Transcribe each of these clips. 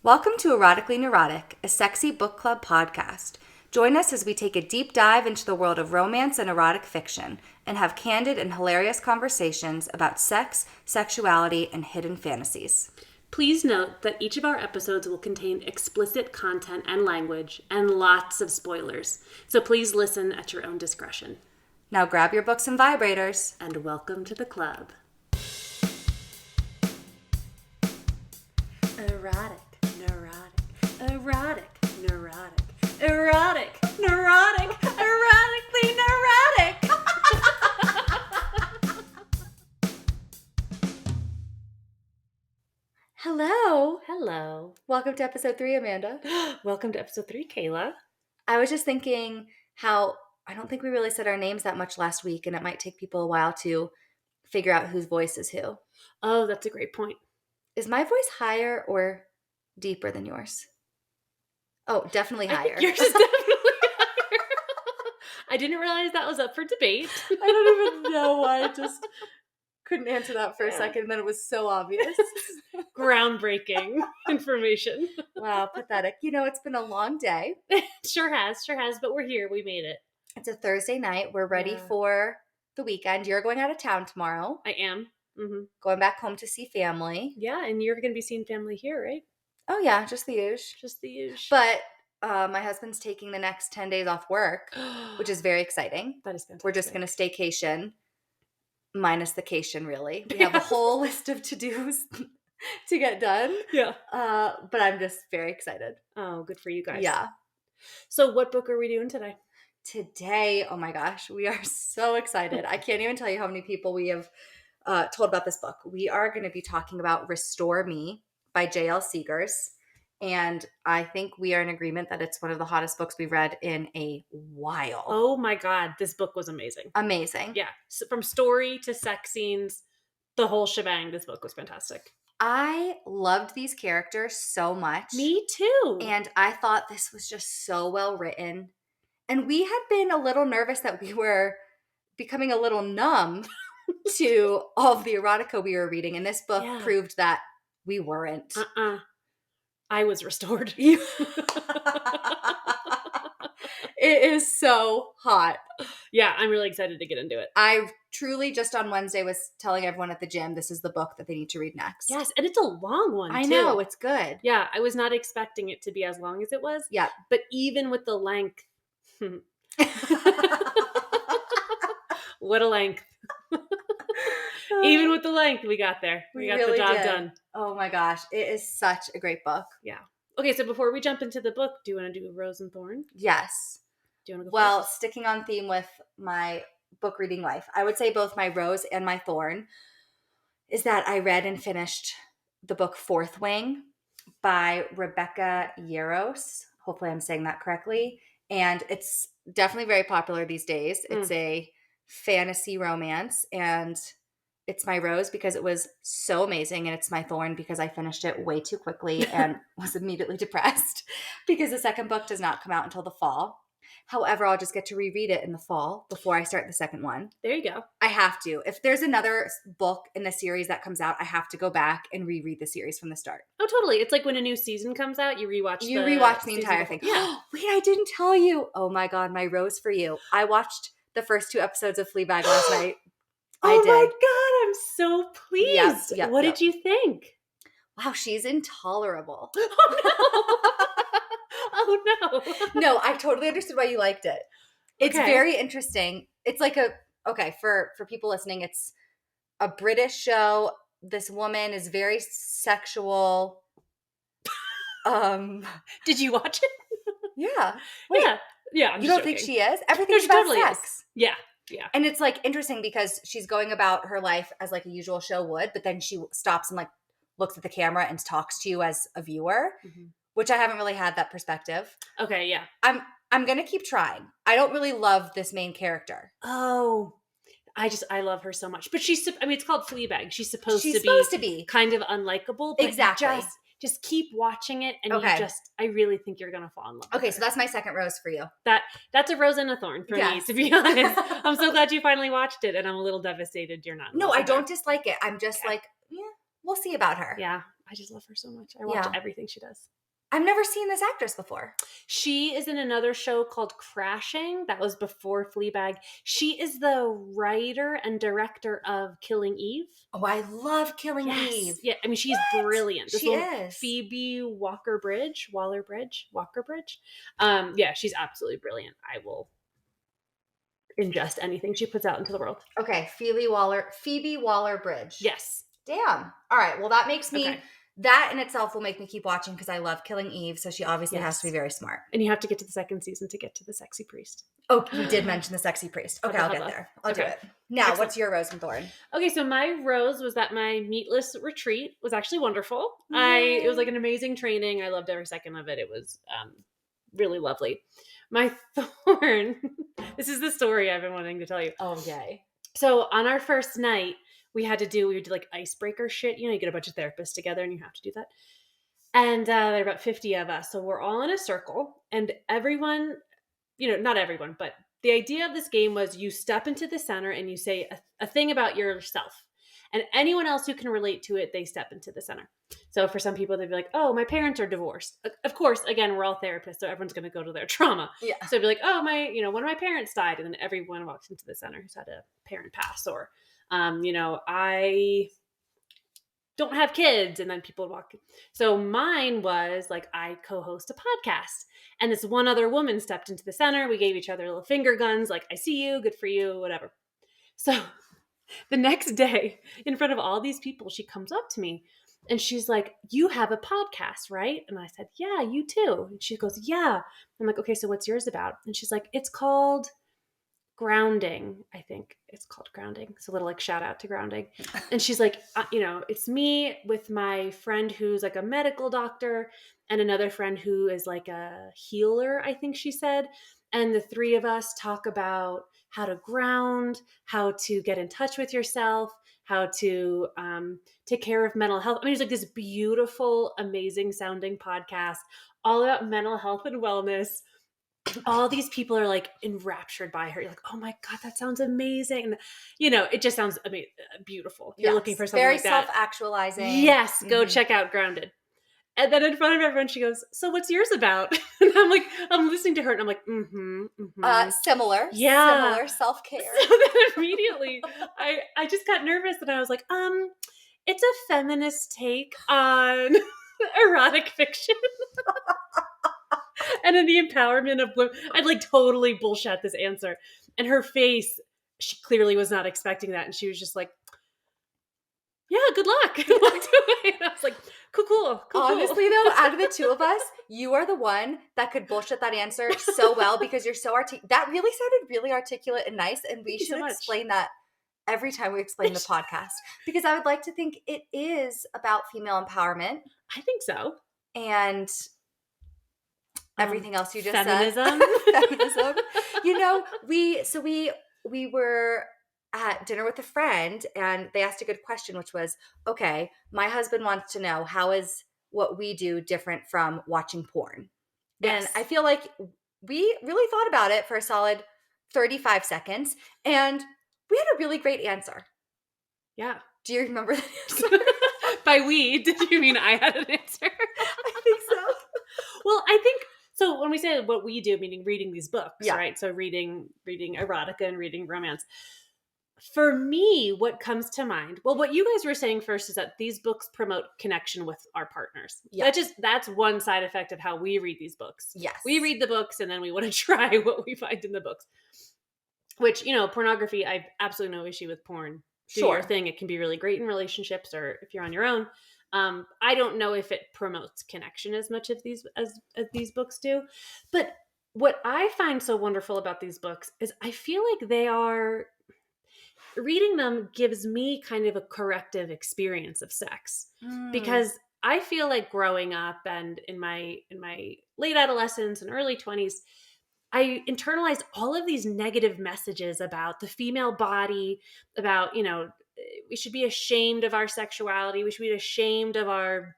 Welcome to Erotically Neurotic, a sexy book club podcast. Join us as we take a deep dive into the world of romance and erotic fiction and have candid and hilarious conversations about sex, sexuality, and hidden fantasies. Please note that each of our episodes will contain explicit content and language and lots of spoilers, so please listen at your own discretion. Now grab your books and vibrators. And welcome to the club. Erotic, neurotic, erotic, neurotic, erotic, neurotic, erotically neurotic. Hello. Hello. Welcome to episode 3, Amanda. Welcome to episode 3, Kayla. I was just thinking how I don't think we really said our names that much last week, and it might take people a while to figure out whose voice is who. Oh, that's a great point. Is my voice higher or deeper than yours? Oh, definitely higher. I think yours is definitely higher. I didn't realize that was up for debate. I don't even know why I just couldn't answer that for a second, and then it was so obvious. Groundbreaking information. Wow, pathetic. You know, it's been a long day. Sure has, but we're here. We made it. It's a Thursday night. We're ready for the weekend. You're going out of town tomorrow. I am. Mm-hmm. Going back home to see family. Yeah, and you're going to be seeing family here, right? Oh, yeah, just the usual. Just the usual. But my husband's taking the next 10 days off work, which is very exciting. That is fantastic. We're just going to staycation, minus the cation, really. We have a whole list of to-dos to get done. Yeah. But I'm just very excited. Oh, good for you guys. Yeah. So what book are we doing today? Today, oh my gosh, we are so excited. I can't even tell you how many people we have told about this book. We are going to be talking about Restore Me by J.L. Seegars. And I think we are in agreement that it's one of the hottest books we've read in a while. Oh my God, this book was amazing. Amazing. Yeah. So from story to sex scenes, the whole shebang, this book was fantastic. I loved these characters so much. Me too. And I thought this was just so well written. And we had been a little nervous that we were becoming a little numb to all of the erotica we were reading. And this book proved that we weren't. I was restored. It is so hot. Yeah, I'm really excited to get into it. I truly just on Wednesday was telling everyone at the gym this is the book that they need to read next. Yes, and it's a long one, too. I know, it's good. Yeah, I was not expecting it to be as long as it was. Yeah. But even with the length. What a length. Even with the length, we got there. We got really the job done. Oh my gosh, it is such a great book. Yeah. Okay, so before we jump into the book, do you want to do Rose and Thorn? Yes. Do you want to go first? Sticking on theme with my book reading life, I would say both my rose and my thorn is that I read and finished the book Fourth Wing by Rebecca Yarros. Hopefully I'm saying that correctly. And it's definitely very popular these days. It's a fantasy romance, and it's my rose because it was so amazing, and it's my thorn because I finished it way too quickly and was immediately depressed because the second book does not come out until the fall. However, I'll just get to reread it in the fall before I start the second one. There you go. I have to. If there's another book in the series that comes out, I have to go back and reread the series from the start. Oh, totally. It's like when a new season comes out, you rewatch the entire thing. Yeah. Wait, I didn't tell you. Oh my God, my rose for you. I watched the first 2 episodes of Fleabag last night. Oh my God, I'm so pleased. Yep, what did you think? Wow, she's intolerable. Oh no. No, I totally understood why you liked it. It's very interesting. It's like for people listening, it's a British show. This woman is very sexual. Did you watch it? Yeah. Wait. Yeah. I'm you just don't joking. think she is? Everything's about totally sex. Is. Yeah. Yeah. And it's like interesting because she's going about her life as like a usual show would, but then she stops and like looks at the camera and talks to you as a viewer, which I haven't really had that perspective. Okay, yeah. I'm going to keep trying. I don't really love this main character. Oh, I love her so much. But it's called Fleabag. She's supposed to be kind of unlikable. But exactly. Just keep watching it, and I really think you're going to fall in love with her. So that's my second rose for you. That's a rose and a thorn for me, to be honest. I'm so glad you finally watched it, and I'm a little devastated you're not. No, I don't dislike it. I'm just like, yeah, we'll see about her. Yeah. I just love her so much. I watch everything she does. I've never seen this actress before. She is in another show called Crashing. That was before Fleabag. She is the writer and director of Killing Eve. Oh, I love Killing Eve. Yeah, I mean, she's brilliant. She is. Phoebe Waller-Bridge. Yeah, she's absolutely brilliant. I will ingest anything she puts out into the world. Okay, Phoebe Waller-Bridge. Yes. Damn. All right, well, that makes me... Okay. That in itself will make me keep watching because I love Killing Eve, so she obviously has to be very smart. And you have to get to the second season to get to the sexy priest. Oh, you did mention the sexy priest. Okay, I'll get there. I'll do it. Now, excellent. What's your rose and thorn? Okay, so my rose was that my meatless retreat was actually wonderful. It was like an amazing training. I loved every second of it. It was really lovely. My thorn, this is the story I've been wanting to tell you. Oh, yay. So on our first night, we would do like icebreaker shit. You know, you get a bunch of therapists together and you have to do that. And there are about 50 of us. So we're all in a circle and everyone, not everyone, but the idea of this game was you step into the center and you say a thing about yourself. And anyone else who can relate to it, they step into the center. So for some people, they'd be like, oh, my parents are divorced. Of course, again, we're all therapists, so everyone's going to go to their trauma. Yeah. So it'd be like, oh, one of my parents died. And then everyone walks into the center who's had a parent pass. Or, I don't have kids. And then people walk. So mine was like, I co-host a podcast. And this one other woman stepped into the center. We gave each other little finger guns, like, I see you, good for you, whatever. So the next day, in front of all these people, she comes up to me and she's like, you have a podcast, right? And I said, yeah, you too. And she goes, yeah. I'm like, okay, so what's yours about? And she's like, it's called Grounding. I think it's called Grounding. So a little like shout out to Grounding. And she's like, it's me with my friend who's like a medical doctor and another friend who is like a healer, I think she said. And the three of us talk about how to ground, how to get in touch with yourself, how to take care of mental health. I mean, it's like this beautiful, amazing sounding podcast all about mental health and wellness. All these people are like enraptured by her. You're like, oh my God, that sounds amazing. And, it just sounds beautiful. You're looking for something very like that. Self-actualizing. Yes, go check out Grounded. And then in front of everyone, she goes, so what's yours about? And I'm listening to her and I'm like, similar. Yeah. Similar self-care. So then immediately I just got nervous and I was like, it's a feminist take on erotic fiction. And in the empowerment of women, I'd like totally bullshit this answer. And her face, she clearly was not expecting that. And she was just like, yeah, good luck. And walked away. And I was like, cool. Honestly, though, out of the two of us, you are the one that could bullshit that answer so well because you're so that really sounded really articulate and nice. And we should explain that every time we explain the podcast because I would like to think it is about female empowerment. I think so. And everything else you just feminism. said. Feminism. We were at dinner with a friend and they asked a good question, which was, okay, my husband wants to know how is what we do different from watching porn? Yes. And I feel like we really thought about it for a solid 35 seconds and we had a really great answer. Yeah. Do you remember the answer? By we, did you mean I had an answer? I think so. Well, I think so when we say what we do, meaning reading these books, right? So reading erotica and reading romance. For me, what comes to mind, well, what you guys were saying first is that these books promote connection with our partners. Yeah. That's one side effect of how we read these books. Yes. We read the books and then we want to try what we find in the books. Which, pornography, I have absolutely no issue with porn. Do your thing. It can be really great in relationships or if you're on your own. I don't know if it promotes connection as much as these books do. But what I find so wonderful about these books is I feel like reading them gives me kind of a corrective experience of sex. Because I feel like growing up and in my late adolescence and early 20s, I internalized all of these negative messages about the female body, about, we should be ashamed of our sexuality. We should be ashamed of our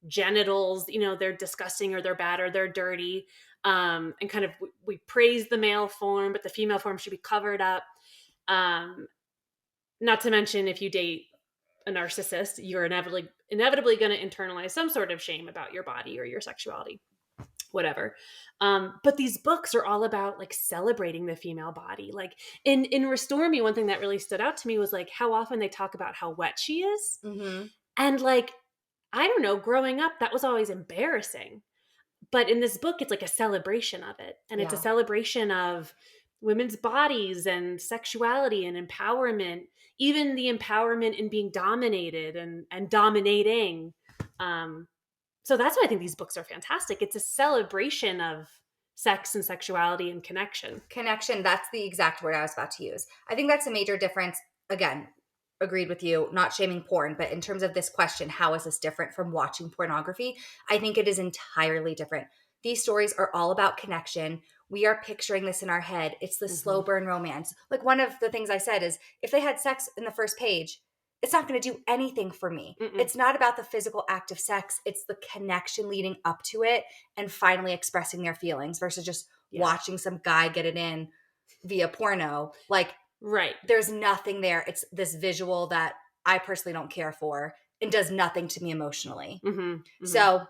genitals. They're disgusting or they're bad or they're dirty. And kind of we praise the male form, but the female form should be covered up. Not to mention if you date a narcissist, you're inevitably going to internalize some sort of shame about your body or your sexuality, whatever. But these books are all about like celebrating the female body. Like in Restore Me, one thing that really stood out to me was like how often they talk about how wet she is. Mm-hmm. And like, I don't know, growing up, that was always embarrassing. But in this book, it's like a celebration of it. And it's a Yeah. celebration of women's bodies and sexuality and empowerment, even the empowerment in being dominated and dominating. So that's why I think these books are fantastic. It's a celebration of sex and sexuality and connection. Connection, that's the exact word I was about to use. I think that's a major difference. Again, agreed with you, not shaming porn, but in terms of this question, how is this different from watching pornography? I think it is entirely different. These stories are all about connection. We are picturing this in our head. It's the slow burn romance. Like one of the things I said is if they had sex in the first page, it's not going to do anything for me. Mm-mm. It's not about the physical act of sex. It's the connection leading up to it and finally expressing their feelings versus just watching some guy get it in via porno. Like, right. There's nothing there. It's this visual that I personally don't care for and does nothing to me emotionally. Mm-hmm. Mm-hmm. So,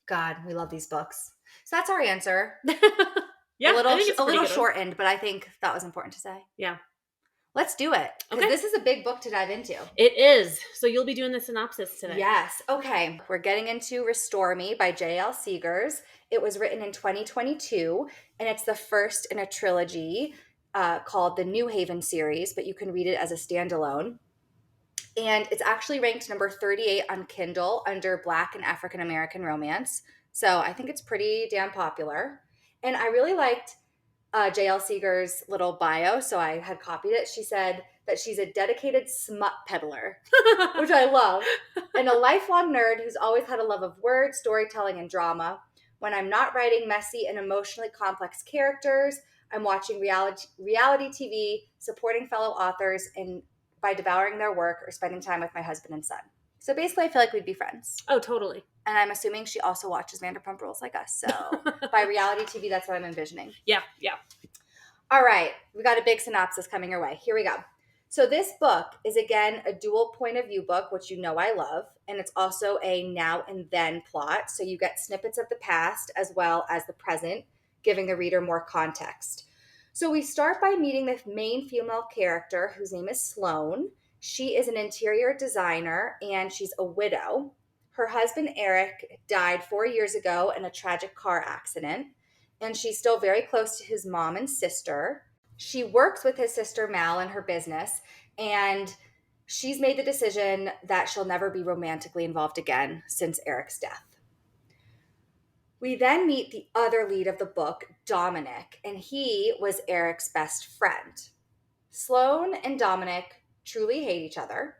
God, we love these books. So that's our answer. Yeah, a little shortened, but I think that was important to say. Yeah. Let's do it. Because this is a big book to dive into. It is. So you'll be doing the synopsis today. Yes. Okay. We're getting into Restore Me by J.L. Seegars. It was written in 2022, and it's the first in a trilogy called the New Haven series, but you can read it as a standalone. And it's actually ranked number 38 on Kindle under Black and African American romance. So I think it's pretty damn popular. And I really liked J.L. Seegars' little bio, so I had copied it. She said that she's a dedicated smut peddler, which I love, and a lifelong nerd who's always had a love of words, storytelling, and drama. When I'm not writing messy and emotionally complex characters, I'm watching reality TV, supporting fellow authors, and by devouring their work or spending time with my husband and son. So basically, I feel like we'd be friends. Oh, totally. And I'm assuming she also watches Vanderpump Rules like us. So by reality TV, that's what I'm envisioning. Yeah. All right. We got a big synopsis coming your way. Here we go. So this book is, again, a dual point of view book, which you know I love. And it's also a now and then plot. So you get snippets of the past as well as the present, giving the reader more context. So we start by meeting the main female character, whose name is Sloane. She is an interior designer and she's a widow. Her husband, Eric, died 4 years ago in a tragic car accident, and she's still very close to his mom and sister. She works with his sister, Mal, in her business, and she's made the decision that she'll never be romantically involved again since Eric's death. We then meet the other lead of the book, Dominic, and he was Eric's best friend. Sloane and Dominic truly hate each other,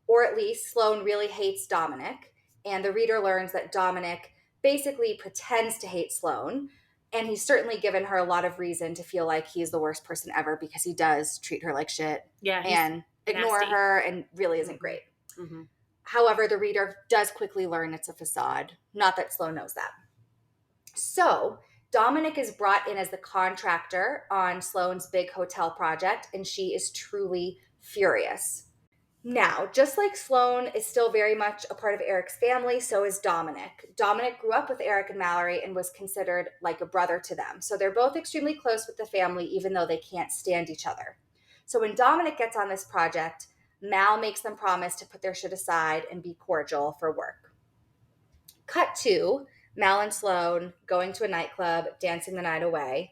or at least Sloane really hates Dominic, and the reader learns that Dominic basically pretends to hate Sloane, and he's certainly given her a lot of reason to feel like he's the worst person ever because he does treat her like shit and ignore her and really isn't great. Mm-hmm. However, the reader does quickly learn it's a facade, not that Sloane knows that. So Dominic is brought in as the contractor on Sloane's big hotel project, and she is truly furious. Now, just like Sloane is still very much a part of Eric's family, so is Dominic. Dominic grew up with Eric and Mallory and was considered like a brother to them. So they're both extremely close with the family, even though they can't stand each other. So when Dominic gets on this project, Mal makes them promise to put their shit aside and be cordial for work. Cut to Mal and Sloane going to a nightclub, dancing the night away.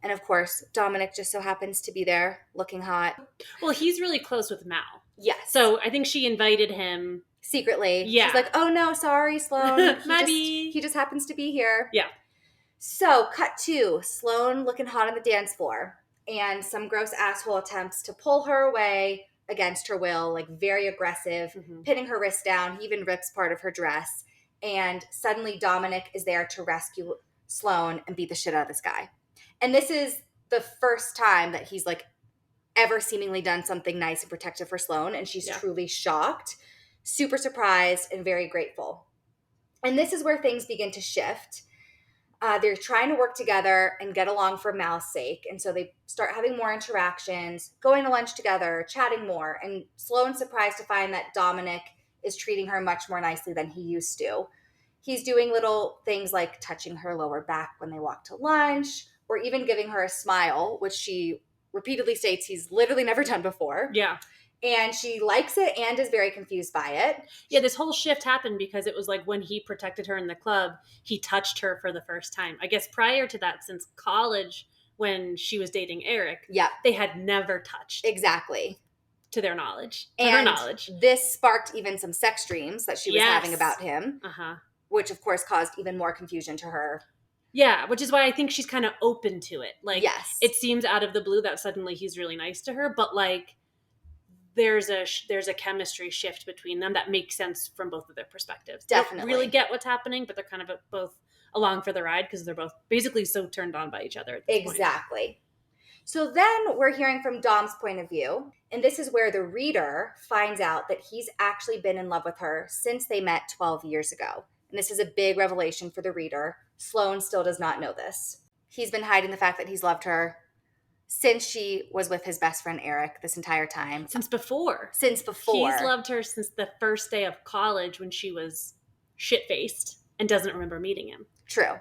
And of course, Dominic just so happens to be there, looking hot. Well, he's really close with Mal. Yes. So I think she invited him secretly. Yeah. She's like, oh no, sorry, Sloane. Maybe. He just happens to be here. Yeah. So cut to Sloane looking hot on the dance floor. And some gross asshole attempts to pull her away against her will, like very aggressive, pinning her wrist down. He even rips part of her dress. And suddenly Dominic is there to rescue Sloane and beat the shit out of this guy. And this is the first time that he's like ever seemingly done something nice and protective for Sloane. And she's truly shocked, super surprised, and very grateful. And this is where things begin to shift. They're trying to work together and get along for Mal's sake. And so they start having more interactions, going to lunch together, chatting more. And Sloane's surprised to find that Dominic is treating her much more nicely than he used to. He's doing little things like touching her lower back when they walk to lunch, or even giving her a smile, which she repeatedly states he's literally never done before. Yeah. And she likes it and is very confused by it. Yeah, this whole shift happened because it was like when he protected her in the club, he touched her for the first time. I guess prior to that, since college, when she was dating Eric, Yep. they had never touched. Exactly. To their knowledge. To and her knowledge. This sparked even some sex dreams that she was having about him, which of course caused even more confusion to her. Yeah, which is why I think she's kind of open to it. Like, yes. It seems out of the blue that suddenly he's really nice to her, but like, there's a chemistry shift between them that makes sense from both of their perspectives. Definitely. They don't really get what's happening, but they're kind of both along for the ride because they're both basically so turned on by each other at this exactly. point. So then we're hearing from Dom's point of view, and this is where the reader finds out that he's actually been in love with her since they met 12 years ago. And this is a big revelation for the reader. Sloane still does not know this. He's been hiding the fact that he's loved her since she was with his best friend Eric this entire time. Since before. He's loved her since the first day of college when she was shit-faced and doesn't remember meeting him. True.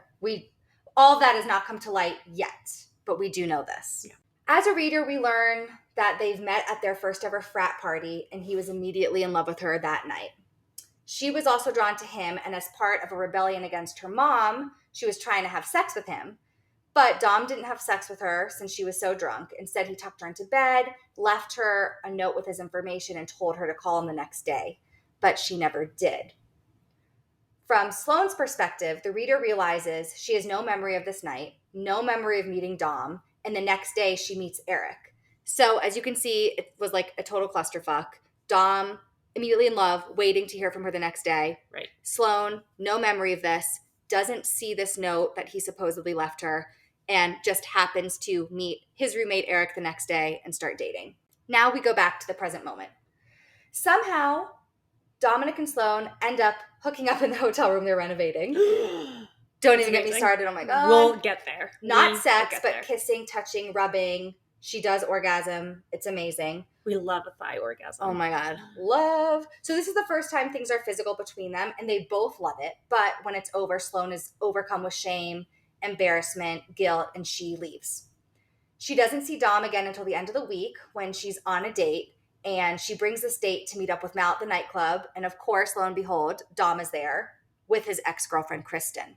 All of that has not come to light yet, but we do know this. Yeah. As a reader, we learn that they've met at their first ever frat party, and he was immediately in love with her that night. She was also drawn to him, and as part of a rebellion against her mom, she was trying to have sex with him. But Dom didn't have sex with her since she was so drunk. Instead, he tucked her into bed, left her a note with his information, and told her to call him the next day. But she never did. From Sloane's perspective, the reader realizes she has no memory of this night, no memory of meeting Dom, and the next day she meets Eric. So as you can see, it was like a total clusterfuck. Dom, immediately in love, waiting to hear from her the next day. Right. Sloane, no memory of this, doesn't see this note that he supposedly left her, and just happens to meet his roommate Eric the next day and start dating. Now we go back to the present moment. Somehow, Dominic and Sloane end up hooking up in the hotel room they're renovating. Don't even get me started. Oh my God. We'll get there. Not sex, but kissing, touching, rubbing. She does orgasm. It's amazing. We love a thigh orgasm. Oh my God. Love. So this is the first time things are physical between them, and they both love it. But when it's over, Sloane is overcome with shame, embarrassment, guilt, and she leaves. She doesn't see Dom again until the end of the week when she's on a date, and she brings this date to meet up with Mal at the nightclub. And of course, lo and behold, Dom is there with his ex-girlfriend, Kristen.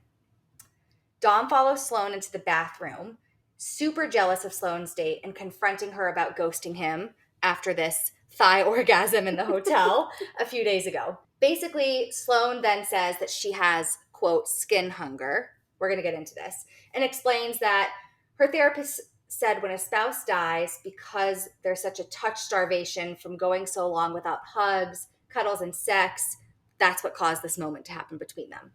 Dom follows Sloane into the bathroom, super jealous of Sloane's date and confronting her about ghosting him after this thigh orgasm in the hotel a few days ago. Basically, Sloane then says that she has, quote, skin hunger. We're going to get into this. And explains that her therapist said when a spouse dies, because there's such a touch starvation from going so long without hugs, cuddles, and sex, that's what caused this moment to happen between them.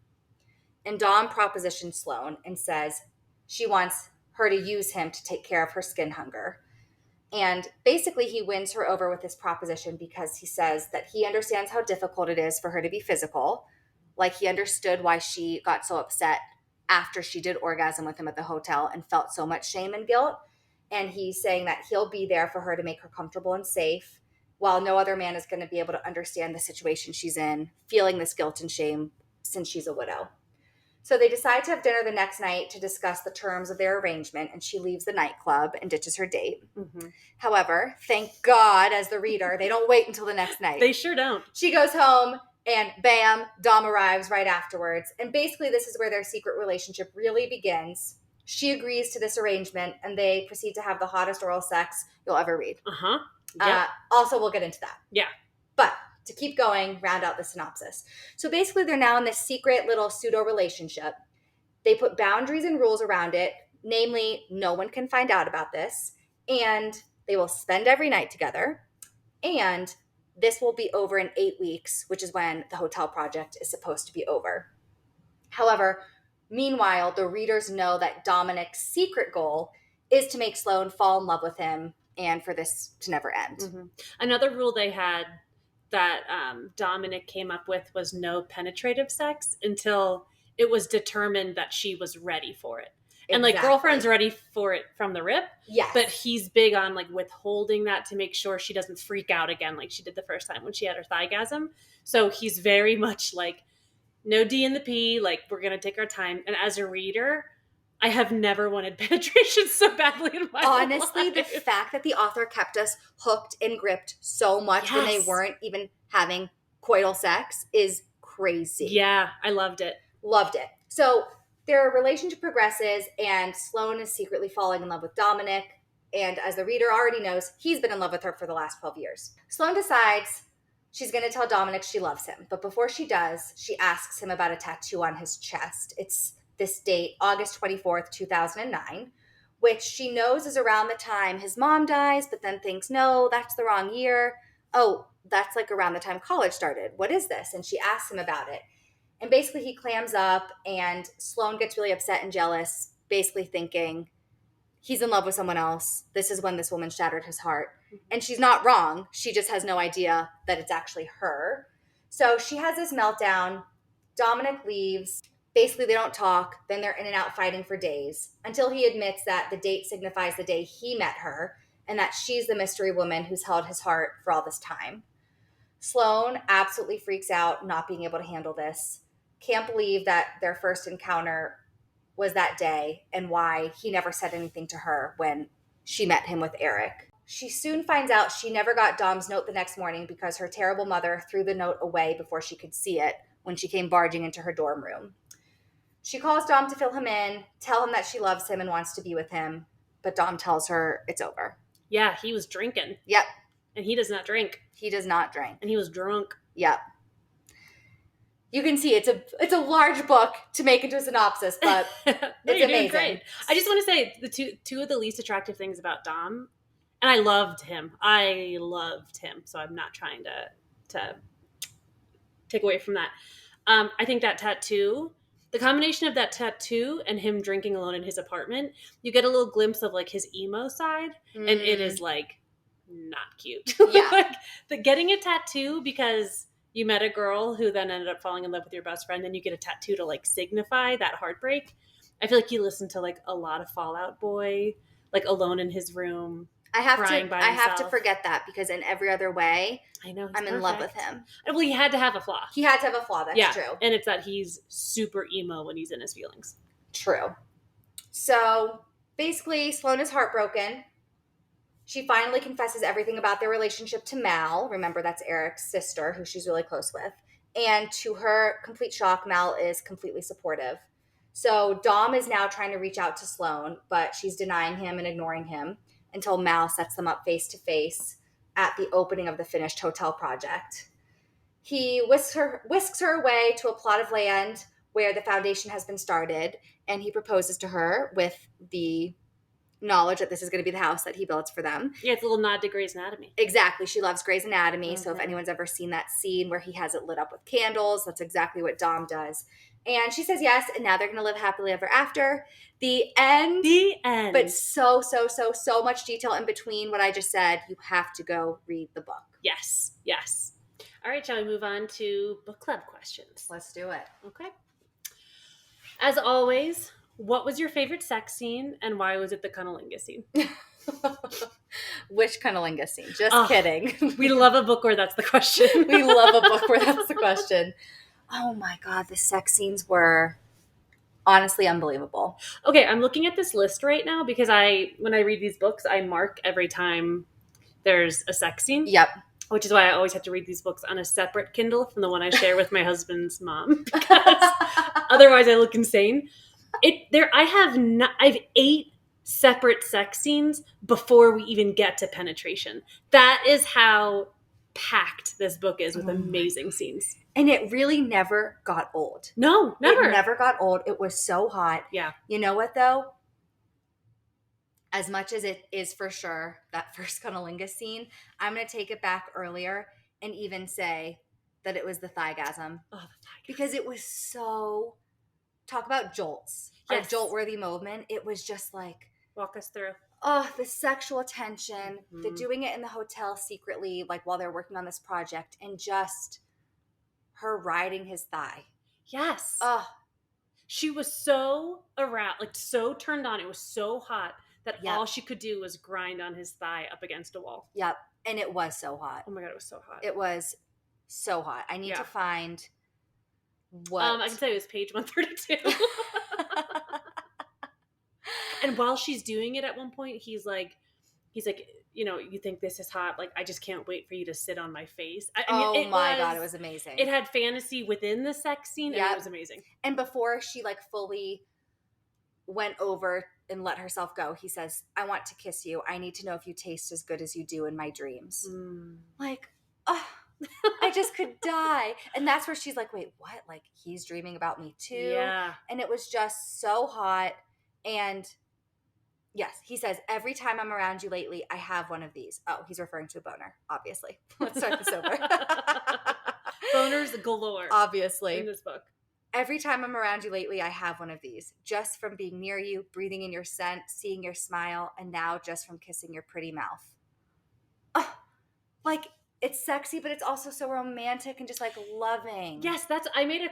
And Dom propositions Sloane and says she wants her to use him to take care of her skin hunger. And basically he wins her over with this proposition because he says that he understands how difficult it is for her to be physical. Like he understood why she got so upset after she did orgasm with him at the hotel and felt so much shame and guilt. And he's saying that he'll be there for her to make her comfortable and safe, while no other man is going to be able to understand the situation she's in, feeling this guilt and shame since she's a widow. So they decide to have dinner the next night to discuss the terms of their arrangement, and she leaves the nightclub and ditches her date. Mm-hmm. However, thank God, as the reader, they don't wait until the next night. They sure don't. She goes home, and bam, Dom arrives right afterwards. And basically, this is where their secret relationship really begins. She agrees to this arrangement, and they proceed to have the hottest oral sex you'll ever read. Uh-huh. Yep. Also, we'll get into that. Yeah. But to keep going, round out the synopsis. So basically, they're now in this secret little pseudo relationship. They put boundaries and rules around it, namely, no one can find out about this, and they will spend every night together, and this will be over in 8 weeks, which is when the hotel project is supposed to be over. However, meanwhile, the readers know that Dominic's secret goal is to make Sloane fall in love with him and for this to never end. Mm-hmm. Another rule they had that Dominic came up with was no penetrative sex until it was determined that she was ready for it. And like Exactly. girlfriend's ready for it from the rip. Yes. But he's big on like withholding that to make sure she doesn't freak out again like she did the first time when she had her thighgasm. So he's very much like, no D in the P, like we're going to take our time. And as a reader, I have never wanted penetration so badly in my life. Honestly, the fact that the author kept us hooked and gripped so much when they weren't even having coital sex is crazy. Yeah, I loved it. Loved it. So their relationship progresses, and Sloane is secretly falling in love with Dominic. And as the reader already knows, he's been in love with her for the last 12 years. Sloane decides she's going to tell Dominic she loves him. But before she does, she asks him about a tattoo on his chest. It's this date, August 24th, 2009, which she knows is around the time his mom dies, but then thinks, no, that's the wrong year. Oh, that's like around the time college started. What is this? And she asks him about it. And basically he clams up, and Sloane gets really upset and jealous, basically thinking he's in love with someone else. This is when this woman shattered his heart. And she's not wrong. She just has no idea that it's actually her. So she has this meltdown. Dominic leaves. Basically, they don't talk. Then they're in and out fighting for days until he admits that the date signifies the day he met her and that she's the mystery woman who's held his heart for all this time. Sloane absolutely freaks out, not being able to handle this. Can't believe that their first encounter was that day and why he never said anything to her when she met him with Eric. She soon finds out she never got Dom's note the next morning because her terrible mother threw the note away before she could see it when she came barging into her dorm room. She calls Dom to fill him in, tell him that she loves him and wants to be with him, but Dom tells her it's over. Yeah, he was drinking. Yep. And he does not drink. He does not drink. And he was drunk. Yep. You can see it's a large book to make into a synopsis, but No, it's amazing. Great. I just want to say the two of the least attractive things about Dom, and I loved him. So I'm not trying to take away from that. I think that tattoo, the combination of that tattoo and him drinking alone in his apartment, you get a little glimpse of like his emo side, and it is like not cute. Yeah. Like getting a tattoo because you met a girl who then ended up falling in love with your best friend, and you get a tattoo to like signify that heartbreak. I feel like you listen to like a lot of Fall Out Boy, like alone in his room. I have to forget that because in every other way, I know I'm in love with him. Well, he had to have a flaw. He had to have a flaw. That's true. And it's that he's super emo when he's in his feelings. True. So basically, Sloane is heartbroken. She finally confesses everything about their relationship to Mal. Remember, that's Eric's sister, who she's really close with. And to her complete shock, Mal is completely supportive. So Dom is now trying to reach out to Sloane, but she's denying him and ignoring him until Mal sets them up face to face at the opening of the finished hotel project. He whisks her away to a plot of land where the foundation has been started, and he proposes to her with the knowledge that this is going to be the house that he builds for them. Yeah, it's a little nod to Grey's Anatomy. Exactly. She loves Grey's Anatomy. So if anyone's ever seen that scene where he has it lit up with candles, that's exactly what Dom does. And she says yes, and now they're going to live happily ever after. The end. The end. But so much detail in between what I just said. You have to go read the book. Yes. All right, shall we move on to book club questions? Let's do it. Okay. As always, what was your favorite sex scene, and why was it the cunnilingus scene? Which cunnilingus scene? Just kidding. We love a book where that's the question. We love a book where that's the question. Oh my God, the sex scenes were honestly unbelievable. Okay, I'm looking at this list right now because when I read these books, I mark every time there's a sex scene. Yep. Which is why I always have to read these books on a separate Kindle from the one I share with my husband's mom, because otherwise I look insane. I have 8 separate sex scenes before we even get to penetration. That is how packed this book is with amazing scenes. And it really never got old. No, never. It never got old. It was so hot. Yeah. You know what, though? As much as it is for sure that first cunnilingus scene, I'm going to take it back earlier and even say that it was the thighgasm. Oh, the thighgasm. Because it was so... Talk about jolts. Yes. A jolt-worthy moment. It was just like... Walk us through. Oh, the sexual tension. The doing it in the hotel secretly, like while they're working on this project. And just her riding his thigh. Yes. Oh, She was so aroused, like, so turned on, it was so hot that Yep. all she could do was grind on his thigh up against a wall. Yep. And it was so hot. Oh my god, it was so hot. It was so hot. I need to Yeah. find I can what tell you it was page 132. And while she's doing it at one point, he's like, "You think this is hot? Like, I just can't wait for you to sit on my face." I mean, Oh my god, it was it amazing. had fantasy within the sex scene, and it Yep. was amazing. And before she like fully went over and let herself go, he says, "I want to kiss you. I need to know if you taste as good as you do in my dreams." Mm. Like, oh, I just could die. And that's where she's like, wait, what? Like, he's dreaming about me too. Yeah. And it was just so hot. And yes, he says, every time I'm around you lately, I have one of these. Oh, he's referring to a boner, obviously. Let's start this over. Boners galore in Obviously. this book. Every time I'm around you lately, I have one of these. Just from being near you, breathing in your scent, seeing your smile, and now just from kissing your pretty mouth. Oh, like, it's sexy, but it's also so romantic and just like loving. Yes, I made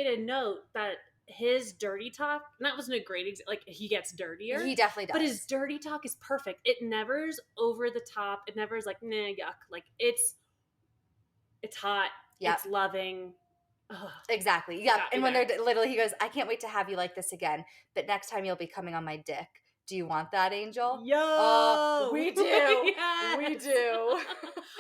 a note that his dirty talk, and that wasn't a great example, like, he gets dirtier. He definitely does. But his dirty talk is perfect. It never is over the top. It never is like, nah, yuck. Like, it's hot. Yep. It's loving. Ugh. Exactly. Yeah. Got And me when there. they're literally, he goes, I can't wait to have you like this again. But next time you'll be coming on my dick. Do you want that, Angel? Yo! We do. Yes! We do.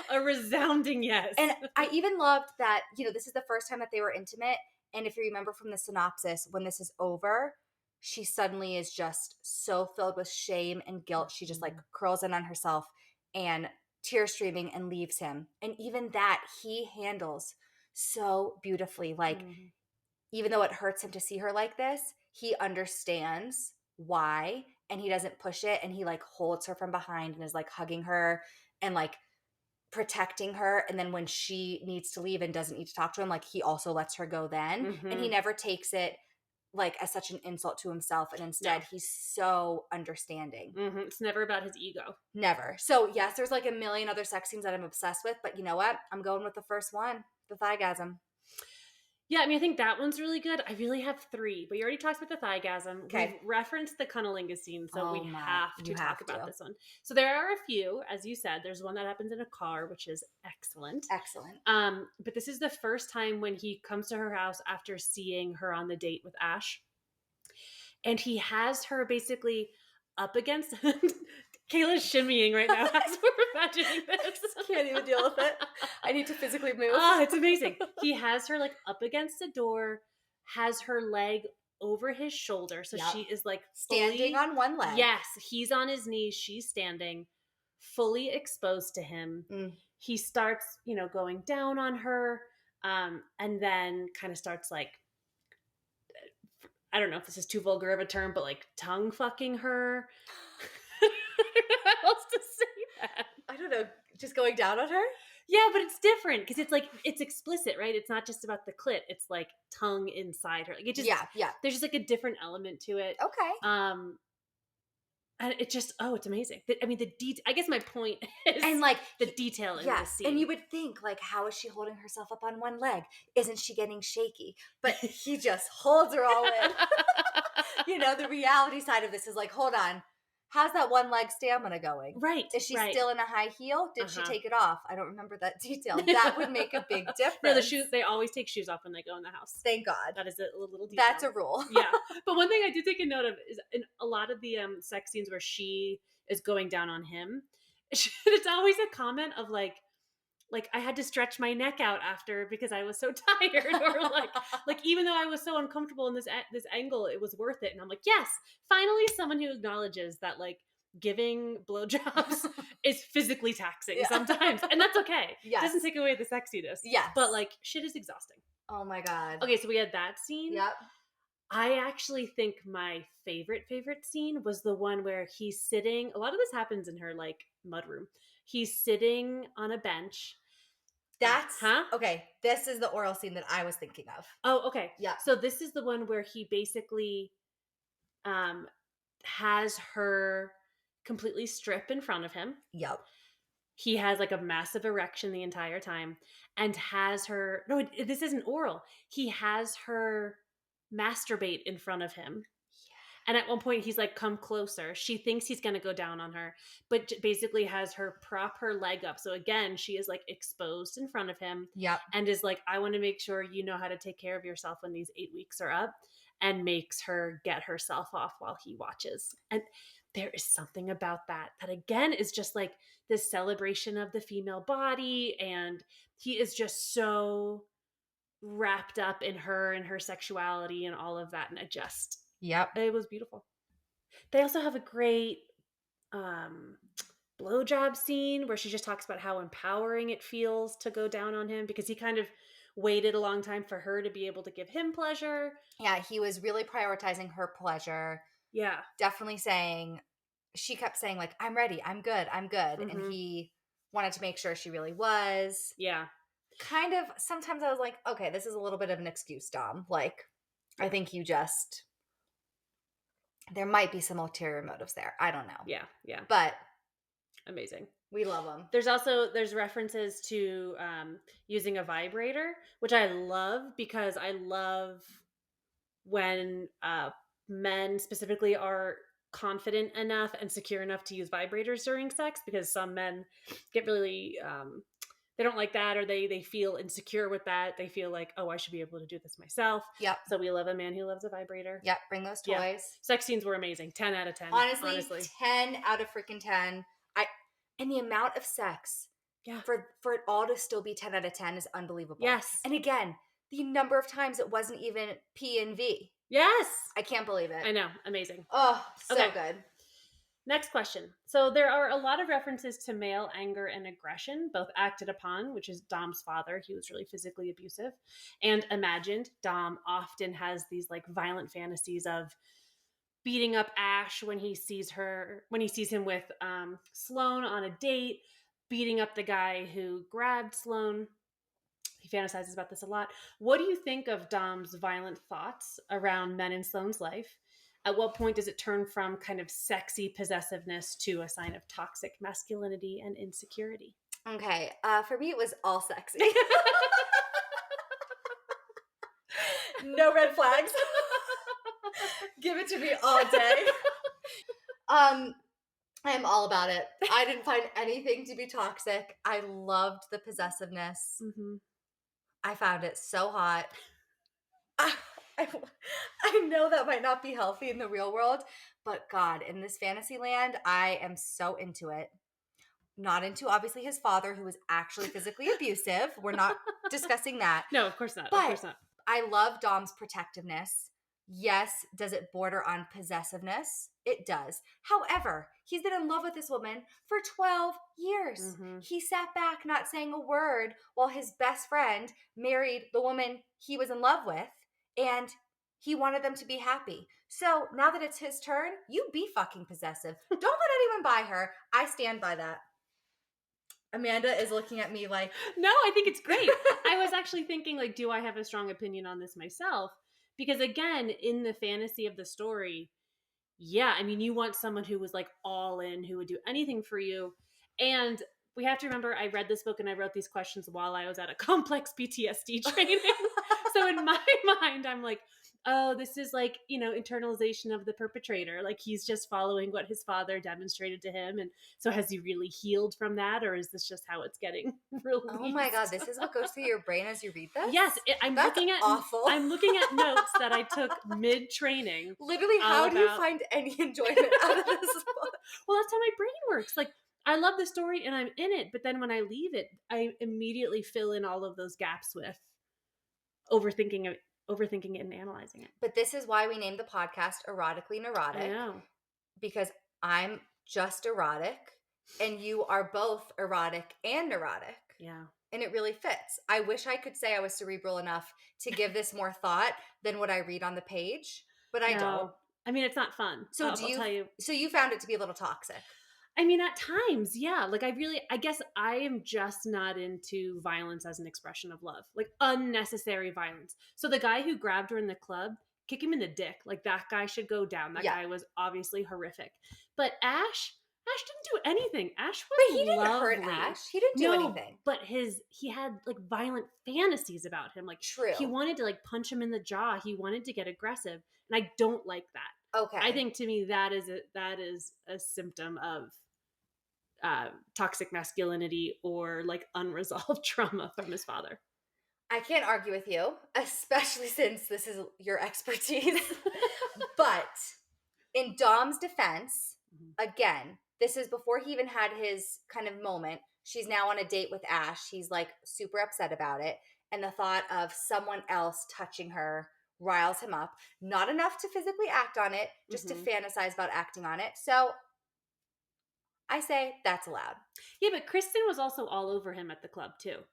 A resounding yes. And I even loved that, this is the first time that they were intimate. And if you remember from the synopsis, when this is over, she suddenly is just so filled with shame and guilt. She just like curls in on herself and tears streaming and leaves him. And even that he handles so beautifully. Like, even though it hurts him to see her like this, he understands why and he doesn't push it. And he like holds her from behind and is like hugging her and like protecting her. And then when she needs to leave and doesn't need to talk to him, like he also lets her go then. And he never takes it like as such an insult to himself. And instead he's so understanding. It's never about his ego. Never. So yes, there's like a million other sex scenes that I'm obsessed with, but you know what? I'm going with the first one, the thighgasm. Yeah, I mean, I think that one's really good. I really have 3, but you already talked about the thighgasm. Okay. We've referenced the cunnilingus scene, so we have to you talk have about to. this one. So there are a few, as you said. There's one that happens in a car, which is excellent. Excellent. But this is the first time when he comes to her house after seeing her on the date with Ash. And he has her basically up against Kayla's shimmying right now as we're imagining this. Can't even deal with it. I need to physically move. Oh, it's amazing. He has her like up against the door, has her leg over his shoulder. So she is like standing on one leg. Yes. He's on his knees. She's standing, fully exposed to him. He starts, going down on her, and then kind of starts like, I don't know if this is too vulgar of a term, but like tongue fucking her. I don't know how else to say that. I don't know. Just going down on her? Yeah, but it's different because it's like, it's explicit, right? It's not just about the clit. It's like tongue inside her. Like it just, yeah. There's just like a different element to it. Okay. And it just, it's amazing. I mean, I guess my point is, and like the detail in the scene. And you would think, like, how is she holding herself up on one leg? Isn't she getting shaky? But he just holds her all in. The reality side of this is like, hold on. How's that one leg stamina going? Right. Is she right. still in a high heel? Did she take it off? I don't remember that detail. That would make a big difference. No, the shoes, they always take shoes off when they go in the house. Thank God. That is a little detail. That's a rule. Yeah. But one thing I did take a note of is in a lot of the sex scenes where she is going down on him, it's always a comment of like I had to stretch my neck out after because I was so tired, or like even though I was so uncomfortable in this angle, it was worth it. And I'm like, yes, finally someone who acknowledges that like giving blowjobs is physically taxing sometimes, and that's okay. Yes. It doesn't take away the sexiness. Yes. But like shit is exhausting. Oh my God. Okay, so we had that scene. Yep. I actually think my favorite scene was the one where he's sitting. A lot of this happens in her like mudroom. He's sitting on a bench. That's okay. This is the oral scene that I was thinking of. Oh, okay. Yeah. So this is the one where he basically has her completely strip in front of him. Yep. He has like a massive erection the entire time and has her. No, this isn't oral. He has her masturbate in front of him. And at one point, he's like, come closer. She thinks he's going to go down on her, but basically has her prop her leg up. So again, she is like exposed in front of him. Yep. And is like, I want to make sure you know how to take care of yourself when these 8 weeks are up, and makes her get herself off while he watches. And there is something about that again is just like this celebration of the female body. And he is just so wrapped up in her and her sexuality and all of that. And it was beautiful. They also have a great blowjob scene where she just talks about how empowering it feels to go down on him, because he kind of waited a long time for her to be able to give him pleasure. Yeah, he was really prioritizing her pleasure. Yeah. Definitely she kept saying like, I'm ready, I'm good. Mm-hmm. And he wanted to make sure she really was. Yeah. Kind of, sometimes I was like, okay, this is a little bit of an excuse, Dom. Like, I think there might be some ulterior motives there. I don't know. Yeah. Yeah. But amazing. We love them. There's references to using a vibrator, which I love, because I love when men specifically are confident enough and secure enough to use vibrators during sex, because some men get really they don't like that, or they feel insecure with that. They feel like, oh, I should be able to do this myself. Yep. So we love a man who loves a vibrator. Yep. Bring those toys. Yeah. Sex scenes were amazing. 10 out of 10. Honestly. 10 out of freaking 10. And the amount of sex, for it all to still be 10 out of 10 is unbelievable. Yes. And again, the number of times it wasn't even P and V. Yes. I can't believe it. I know. Amazing. Oh, so good. Next question. So there are a lot of references to male anger and aggression, both acted upon, which is Dom's father. He was really physically abusive, and imagined. Dom often has these like violent fantasies of beating up Ash when he sees him with Sloane on a date, beating up the guy who grabbed Sloane. He fantasizes about this a lot. What do you think of Dom's violent thoughts around men in Sloane's life? At what point does it turn from kind of sexy possessiveness to a sign of toxic masculinity and insecurity? Okay. For me, it was all sexy. No red flags. Give it to me all day. I'm all about it. I didn't find anything to be toxic. I loved the possessiveness. Mm-hmm. I found it so hot. I know that might not be healthy in the real world, but God, in this fantasy land, I am so into it. Not into, obviously, his father, who was actually physically abusive. We're not discussing that. No, of course not. But of course not. I love Dom's protectiveness. Yes, does it border on possessiveness? It does. However, he's been in love with this woman for 12 years. Mm-hmm. He sat back not saying a word while his best friend married the woman he was in love with, and he wanted them to be happy. So now that it's his turn, you be fucking possessive. Don't let anyone buy her. I stand by that. Amanda is looking at me like... No, I think it's great. I was actually thinking, like, do I have a strong opinion on this myself? Because again, in the fantasy of the story, yeah, I mean, you want someone who was like all in, who would do anything for you. And we have to remember, I read this book and I wrote these questions while I was at a complex PTSD training. So in my mind, I'm like, oh, this is like, internalization of the perpetrator. Like he's just following what his father demonstrated to him. And so has he really healed from that? Or is this just how it's getting released? Oh my God, this is what goes through your brain as you read this? Yes. That's awful. I'm looking at notes that I took mid-training. Literally, how do you find any enjoyment out of this book? Well, that's how my brain works. Like, I love the story and I'm in it. But then when I leave it, I immediately fill in all of those gaps with overthinking it and analyzing it. But this is why we named the podcast Erotically Neurotic. I know. Because I'm just erotic and you are both erotic and neurotic. Yeah. And it really fits. I wish I could say I was cerebral enough to give this more thought than what I read on the page, but I don't. I mean, it's not fun. So I'll tell you. So you found it to be a little toxic. I mean, at times, yeah. Like I guess I am just not into violence as an expression of love. Like unnecessary violence. So the guy who grabbed her in the club, kick him in the dick. Like that guy should go down. That guy was obviously horrific. But Ash, Ash didn't do anything. Ash But was he didn't hurt lovely. Ash. He didn't do No, anything. but he had like violent fantasies about him. Like he True. wanted to like punch him in the jaw. He wanted to get aggressive, and I don't like that. I Okay. think to me that is a symptom of toxic masculinity or like unresolved trauma from his father. I can't argue with you, especially since this is your expertise. But in Dom's defense, Mhm. again, this is before he even had his kind of moment. She's now on a date with Ash. He's like super upset about it. And the thought of someone else touching her riles him up. Not enough to physically act on it, just to Mhm. fantasize about acting on it. So I say that's allowed. Yeah, but Kristen was also all over him at the club too.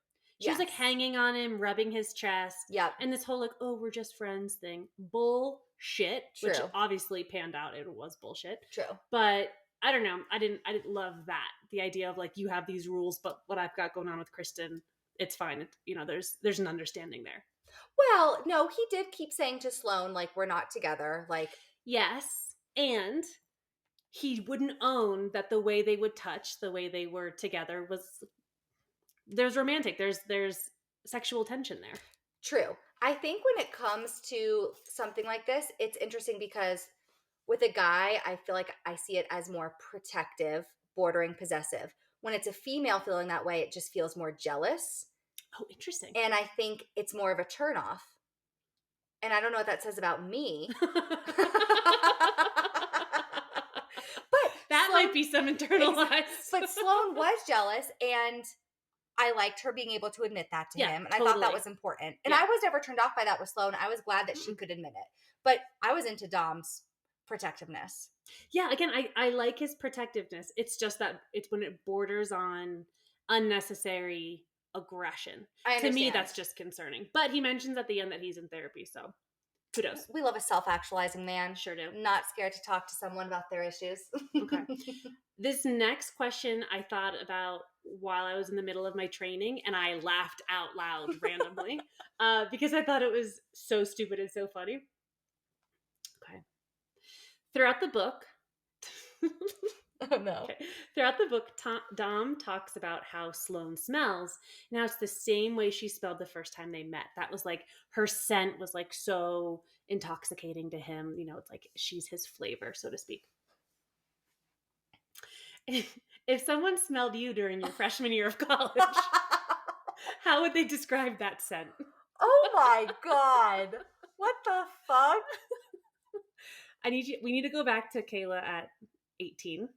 She was like Yes. hanging on him, rubbing his chest, Yep. and this whole like, oh, we're just friends thing. Bullshit. Which True. obviously panned out. It was bullshit. True. But I don't know. I didn't love that. The idea of like you have these rules, but what I've got going on with Kristen, it's fine. There's an understanding there. Well, no, he did keep saying to Sloane, like, we're not together. Like, Yes. And he wouldn't own that the way they would touch, the way they were together was there's romantic. There's sexual tension there. true. I think when it comes to something like this, it's interesting because with a guy, I feel like I see it as more protective, bordering possessive. When it's a female feeling that way, it just feels more jealous. Oh, interesting. And I think it's more of a turnoff. And I don't know what that says about me. But That Sloane, might be some internalized. but Sloane was jealous, and I liked her being able to admit that to Yeah, him. And I thought that totally. was important. And Yeah. I was never turned off by that with Sloane. I was glad that she could admit it. But I was into Dom's protectiveness. Yeah, again, I like his protectiveness. It's just that it's when it borders on unnecessary aggression. I To me, understand. that's just concerning. But he mentions at the end that he's in therapy, so kudos. We love a self-actualizing man. Sure do. Not scared to talk to someone about their issues. Okay. This next question I thought about while I was in the middle of my training, and I laughed out loud randomly because I thought it was so stupid and so funny. Okay. Throughout the book, Oh, no. okay. Throughout the book, Dom talks about how Sloane smells. Now it's the same way she smelled the first time they met. That was like her scent was like so intoxicating to him. It's like she's his flavor, so to speak. If someone smelled you during your freshman year of college, how would they describe that scent? Oh my God. What the fuck? We need to go back to Kayla at 18.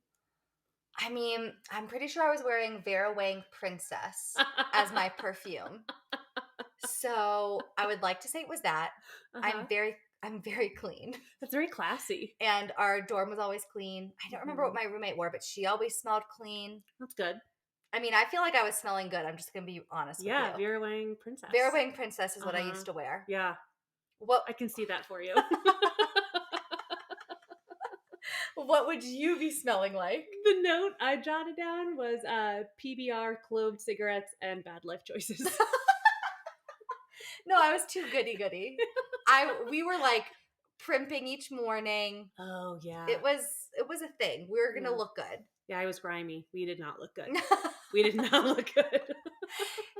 I mean, I'm pretty sure I was wearing Vera Wang Princess as my perfume. So I would like to say it was that. Uh-huh. I'm very clean. That's very classy. And our dorm was always clean. I don't remember what my roommate wore, but she always smelled clean. That's good. I mean, I feel like I was smelling good. I'm just going to be honest with Yeah, you. Vera Wang Princess. Vera Wang Princess is what I used to wear. Yeah. What I can see that for you. What would you be smelling like? The note I jotted down was PBR, cloved cigarettes, and bad life choices. No, I was too goody. We were like primping each morning. Oh, yeah. It was a thing. We were gonna look good. Yeah, I was grimy. We did not look good. We did not look good.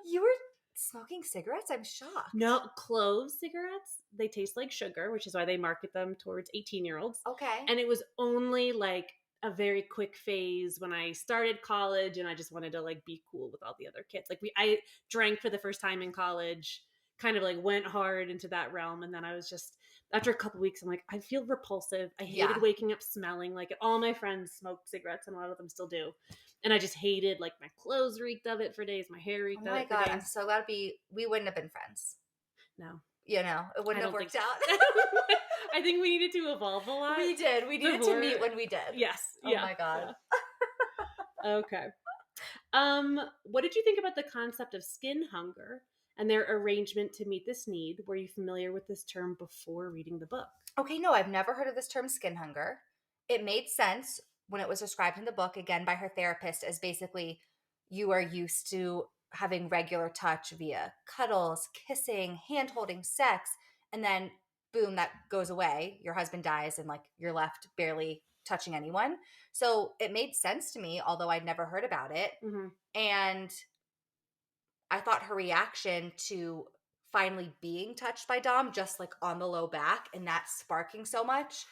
You were smoking cigarettes? I'm shocked. No, clove cigarettes, they taste like sugar, which is why they market them towards 18-year-olds. Okay. And it was only like a very quick phase when I started college and I just wanted to like be cool with all the other kids. Like I drank for the first time in college, kind of like went hard into that realm. And then I was just, after a couple weeks, I'm like, I feel repulsive. I hated waking up smelling like it. All my friends smoked cigarettes and a lot of them still do. And I just hated, like, my clothes reeked of it for days. My hair reeked of it for days. Oh my God, I'm so glad we wouldn't have been friends. No. It wouldn't have worked out. I think we needed to evolve a lot. We did. We needed to meet when we did. Yes. Oh my God. Yeah. Okay. What did you think about the concept of skin hunger and their arrangement to meet this need? Were you familiar with this term before reading the book? Okay, no, I've never heard of this term skin hunger. It made sense when it was described in the book, again, by her therapist, as basically you are used to having regular touch via cuddles, kissing, hand-holding sex, and then boom, that goes away. Your husband dies and like you're left barely touching anyone. So it made sense to me, although I'd never heard about it. Mm-hmm. And I thought her reaction to finally being touched by Dom, just like on the low back and that sparking so much,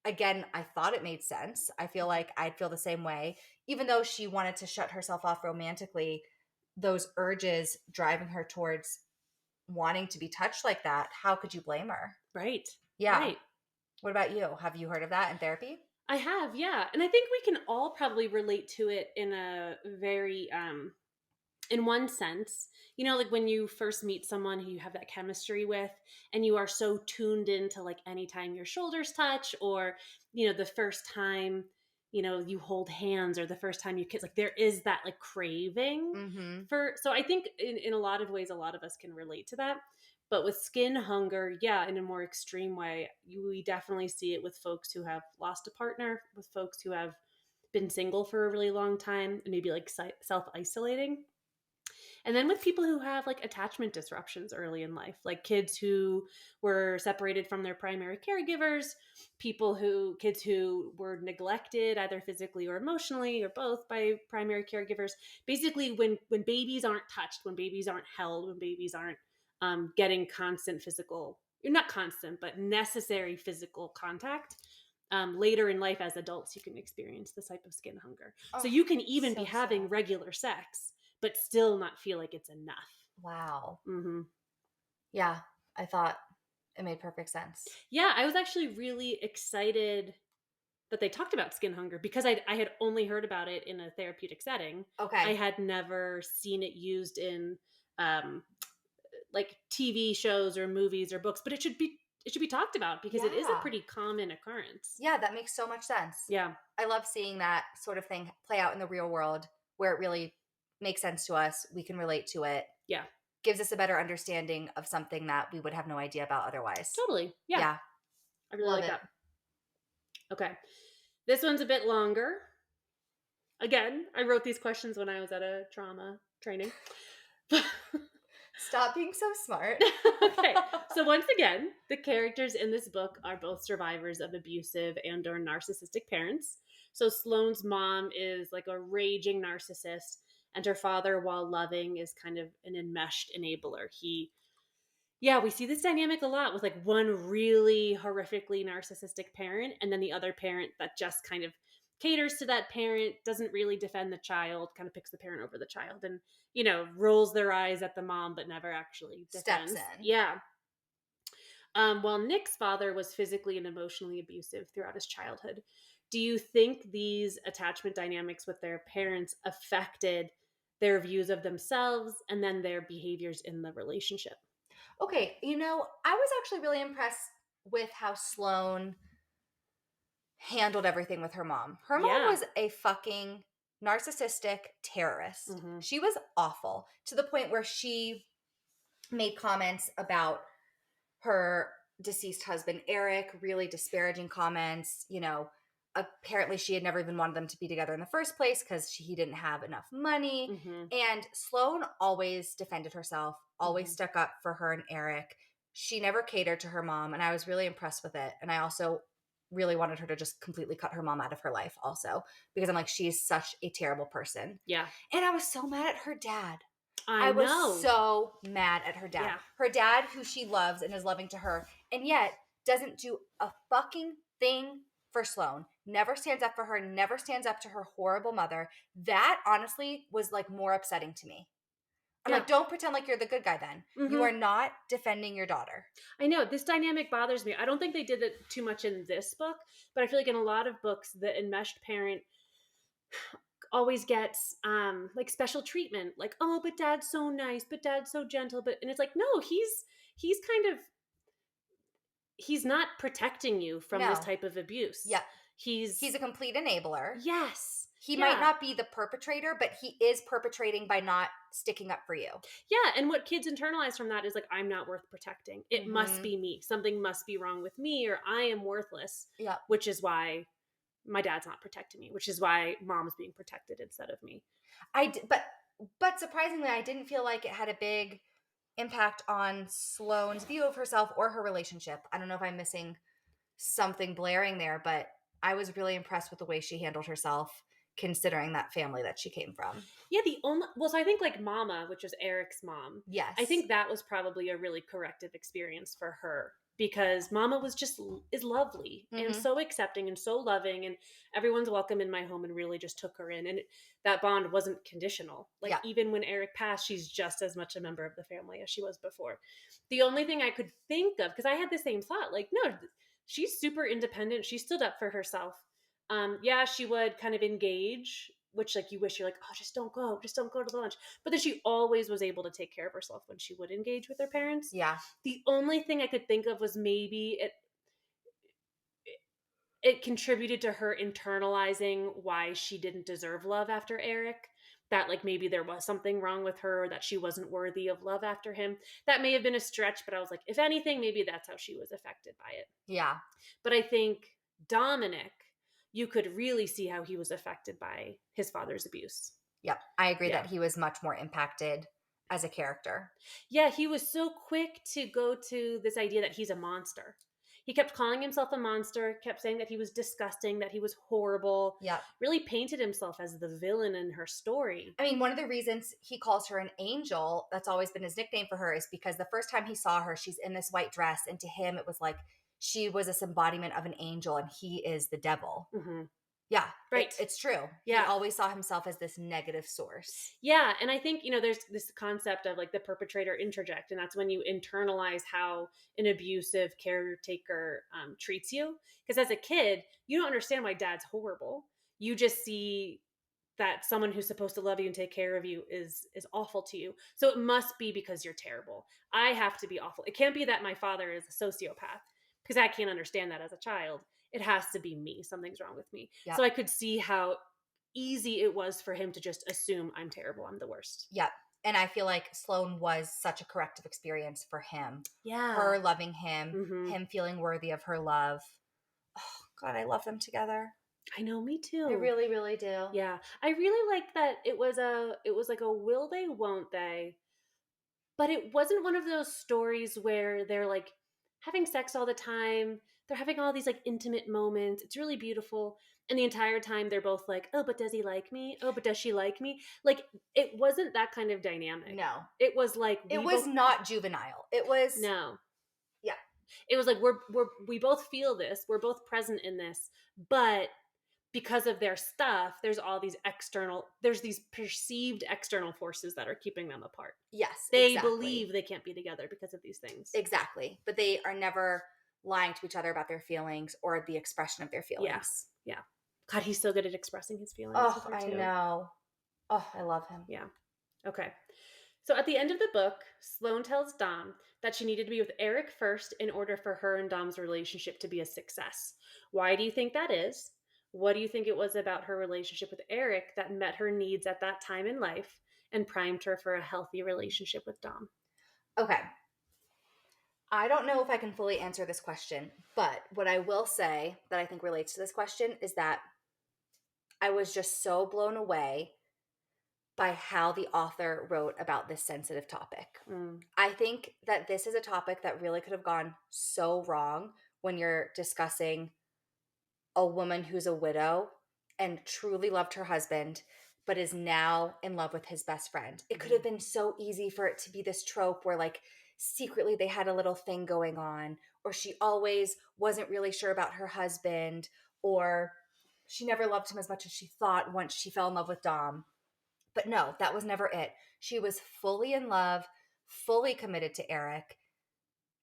again, I thought it made sense. I feel like I'd feel the same way. Even though she wanted to shut herself off romantically, those urges driving her towards wanting to be touched like that, how could you blame her? Right. Yeah. Right. What about you? Have you heard of that in therapy? I have, yeah. And I think we can all probably relate to it in a very in one sense, like when you first meet someone who you have that chemistry with and you are so tuned into like anytime your shoulders touch or, the first time, you hold hands or the first time you kiss, like there is that like craving Mm-hmm. so I think in a lot of ways, a lot of us can relate to that. But with skin hunger, yeah, in a more extreme way, we definitely see it with folks who have lost a partner, with folks who have been single for a really long time and maybe like self-isolating. And then with people who have like attachment disruptions early in life, like kids who were separated from their primary caregivers, kids who were neglected either physically or emotionally or both by primary caregivers. Basically, when babies aren't touched, when babies aren't held, when babies aren't getting constant physical, not constant, but necessary physical contact. Later in life as adults, you can experience this type of skin hunger. So Oh, you can even be so having sad. regular sex but still not feel like it's enough. Wow. Mm-hmm. Yeah, I thought it made perfect sense. Yeah, I was actually really excited that they talked about skin hunger because I had only heard about it in a therapeutic setting. I Okay. had never seen it used in um, like TV shows or movies or books, but it should be talked about because it is a Yeah. pretty common occurrence. Yeah, that makes so much sense. Yeah, I love seeing that sort of thing play out in the real world where it really makes sense to us. We can relate to it. yeah, Gives us a better understanding of something that we would have no idea about otherwise. totally. Yeah, Yeah, I really love like it. that. Okay, this one's a bit longer. Again, I wrote these questions when I was at a trauma training. Stop being so smart. Okay, so once again, the characters in this book are both survivors of abusive and or narcissistic parents. So Sloane's mom is like a raging narcissist, and her father, while loving, is kind of an enmeshed enabler. We see this dynamic a lot with like one really horrifically narcissistic parent, and then the other parent that just kind of caters to that parent, doesn't really defend the child, kind of picks the parent over the child, and rolls their eyes at the mom, but never actually Steps defends. in. Yeah. While Nick's father was physically and emotionally abusive throughout his childhood, do you think these attachment dynamics with their parents affected their views of themselves and then their behaviors in the relationship? Okay, I was actually really impressed with how Sloane handled everything with her mom. Her mom Yeah. was a fucking narcissistic terrorist. Mm-hmm. She was awful to the point where she made comments about her deceased husband, Eric, really disparaging comments. Apparently she had never even wanted them to be together in the first place because he didn't have enough money. Mm-hmm. And Sloane always defended herself, always Mm-hmm. stuck up for her and Eric. She never catered to her mom, and I was really impressed with it. And I also really wanted her to just completely cut her mom out of her life also, because I'm like, she's such a terrible person. Yeah. And I was so mad at her dad. I I was know. so mad at her dad. Yeah. Her dad, who she loves and is loving to her, and yet doesn't do a fucking thing for Sloane. Never stands up for her, never stands up to her horrible mother. That honestly was like more upsetting to me. I'm Yeah. like, don't pretend like you're the good guy then. Mm-hmm. You are not defending your daughter. I know this dynamic bothers me. I don't think they did it too much in this book, but I feel like in a lot of books, the enmeshed parent always gets like special treatment. Like, oh, but dad's so nice, but dad's so gentle, and it's like, no, he's kind of he's not protecting you from this No. type of abuse. Yeah. He's a complete enabler. Yes. He might not be the perpetrator, but he is perpetrating by not sticking up for you. Yeah, and what kids internalize from that is like, I'm not worth protecting. It must be me. Something must be wrong with me, or I am worthless. Yeah. Which is why my dad's not protecting me, which is why mom's being protected instead of me. But surprisingly, I didn't feel like it had a big impact on Sloane's view of herself or her relationship. I don't know if I'm missing something blaring there, but I was really impressed with the way she handled herself considering that family that she came from. Yeah, so I think like Mama, which was Eric's mom, I Yes. think that was probably a really corrective experience for her because Mama was just is lovely and Mm-hmm. so accepting and so loving, and everyone's welcome in my home and really just took her in, and that bond wasn't conditional. Like Yeah. even when Eric passed, she's just as much a member of the family as she was before. The only thing I could think of, because I had the same thought, like no, she's super independent. She stood up for herself. Yeah, she would kind of engage, which like you wish you're like, oh, just don't go to the lunch. But then she always was able to take care of herself when she would engage with her parents. Yeah. The only thing I could think of was maybe it contributed to her internalizing why she didn't deserve love after Eric. That like maybe there was something wrong with her, or that she wasn't worthy of love after him. That may have been a stretch, but I was like, if anything, maybe that's how she was affected by it. Yeah. But I think Dominic, you could really see how he was affected by his father's abuse. Yep. I agree Yeah. that he was much more impacted as a character. Yeah, he was so quick to go to this idea that he's a monster. He kept calling himself a monster, kept saying that he was disgusting, that he was horrible, Yep. really painted himself as the villain in her story. I mean, one of the reasons he calls her an angel, that's always been his nickname for her, is because the first time he saw her, she's in this white dress. And to him, it was like she was this embodiment of an angel and he is the devil. Mm-hmm. Yeah, Right. It's true. Yeah. He always saw himself as this negative source. Yeah, and I think, there's this concept of like the perpetrator introject, and that's when you internalize how an abusive caretaker treats you. Because as a kid, you don't understand why dad's horrible. You just see that someone who's supposed to love you and take care of you is awful to you. So it must be because you're terrible. I have to be awful. It can't be that my father is a sociopath, because I can't understand that as a child. It has to be me. Something's wrong with me. Yep. So I could see how easy it was for him to just assume I'm terrible, I'm the worst. Yep. And I feel like Sloane was such a corrective experience for him. Yeah. Her loving him, Mhm. him feeling worthy of her love. Oh, God, I love them together. I know, me too. I really, really do. Yeah. I really like that it was like a will they, won't they? But it wasn't one of those stories where they're like having sex all the time. They're having all these like intimate moments. It's really beautiful. And the entire time they're both like, oh, but does he like me? Oh, but does she like me? Like it wasn't that kind of dynamic. No. It was like It was not juvenile. It was No. Yeah. It was like we both feel this. We're both present in this, but because of their stuff, there's these perceived external forces that are keeping them apart. Yes. They exactly. believe they can't be together because of these things. Exactly. But they are never lying to each other about their feelings or the expression of their feelings. Yeah. God, he's so good at expressing his feelings. Oh, I know. Oh, I love him. Yeah. Okay. So at the end of the book, Sloane tells Dom that she needed to be with Eric first in order for her and Dom's relationship to be a success. Why do you think that is? What do you think it was about her relationship with Eric that met her needs at that time in life and primed her for a healthy relationship with Dom? Okay. I don't know if I can fully answer this question, but what I will say that I think relates to this question is that I was just so blown away by how the author wrote about this sensitive topic. I think that this is a topic that really could have gone so wrong when you're discussing a woman who's a widow and truly loved her husband, but is now in love with his best friend. It could have been so easy for it to be this trope where like secretly they had a little thing going on, or she always wasn't really sure about her husband, or she never loved him as much as she thought once she fell in love with Dom. But no, that was never it. She was fully in love, fully committed to Eric.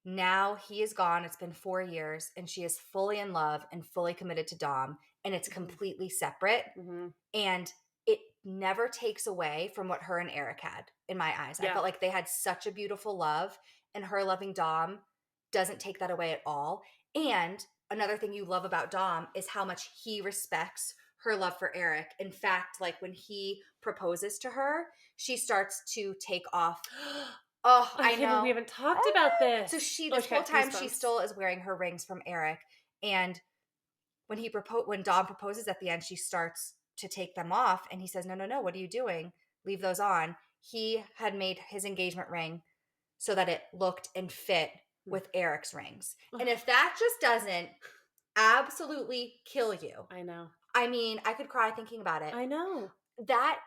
Now he is gone. It's been 4 years, and she is fully in love and fully committed to Dom, and it's completely separate. And it never takes away from what her and Eric had, in my eyes. I felt like they had such a beautiful love, and her loving Dom doesn't take that away at all. And another thing you love about Dom is how much he respects her love for Eric. In fact, like when he proposes to her, she starts to take off. Oh, I know. We haven't talked about this. So this whole time she still is wearing her rings from Eric. And when Dom proposes at the end, she starts to take them off. And he says, no, what are you doing? Leave those on. He had made his engagement ring so that it looked and fit with Eric's rings. And Ugh. if that just doesn't absolutely kill you, I know. I mean, I could cry thinking about it. I know. That,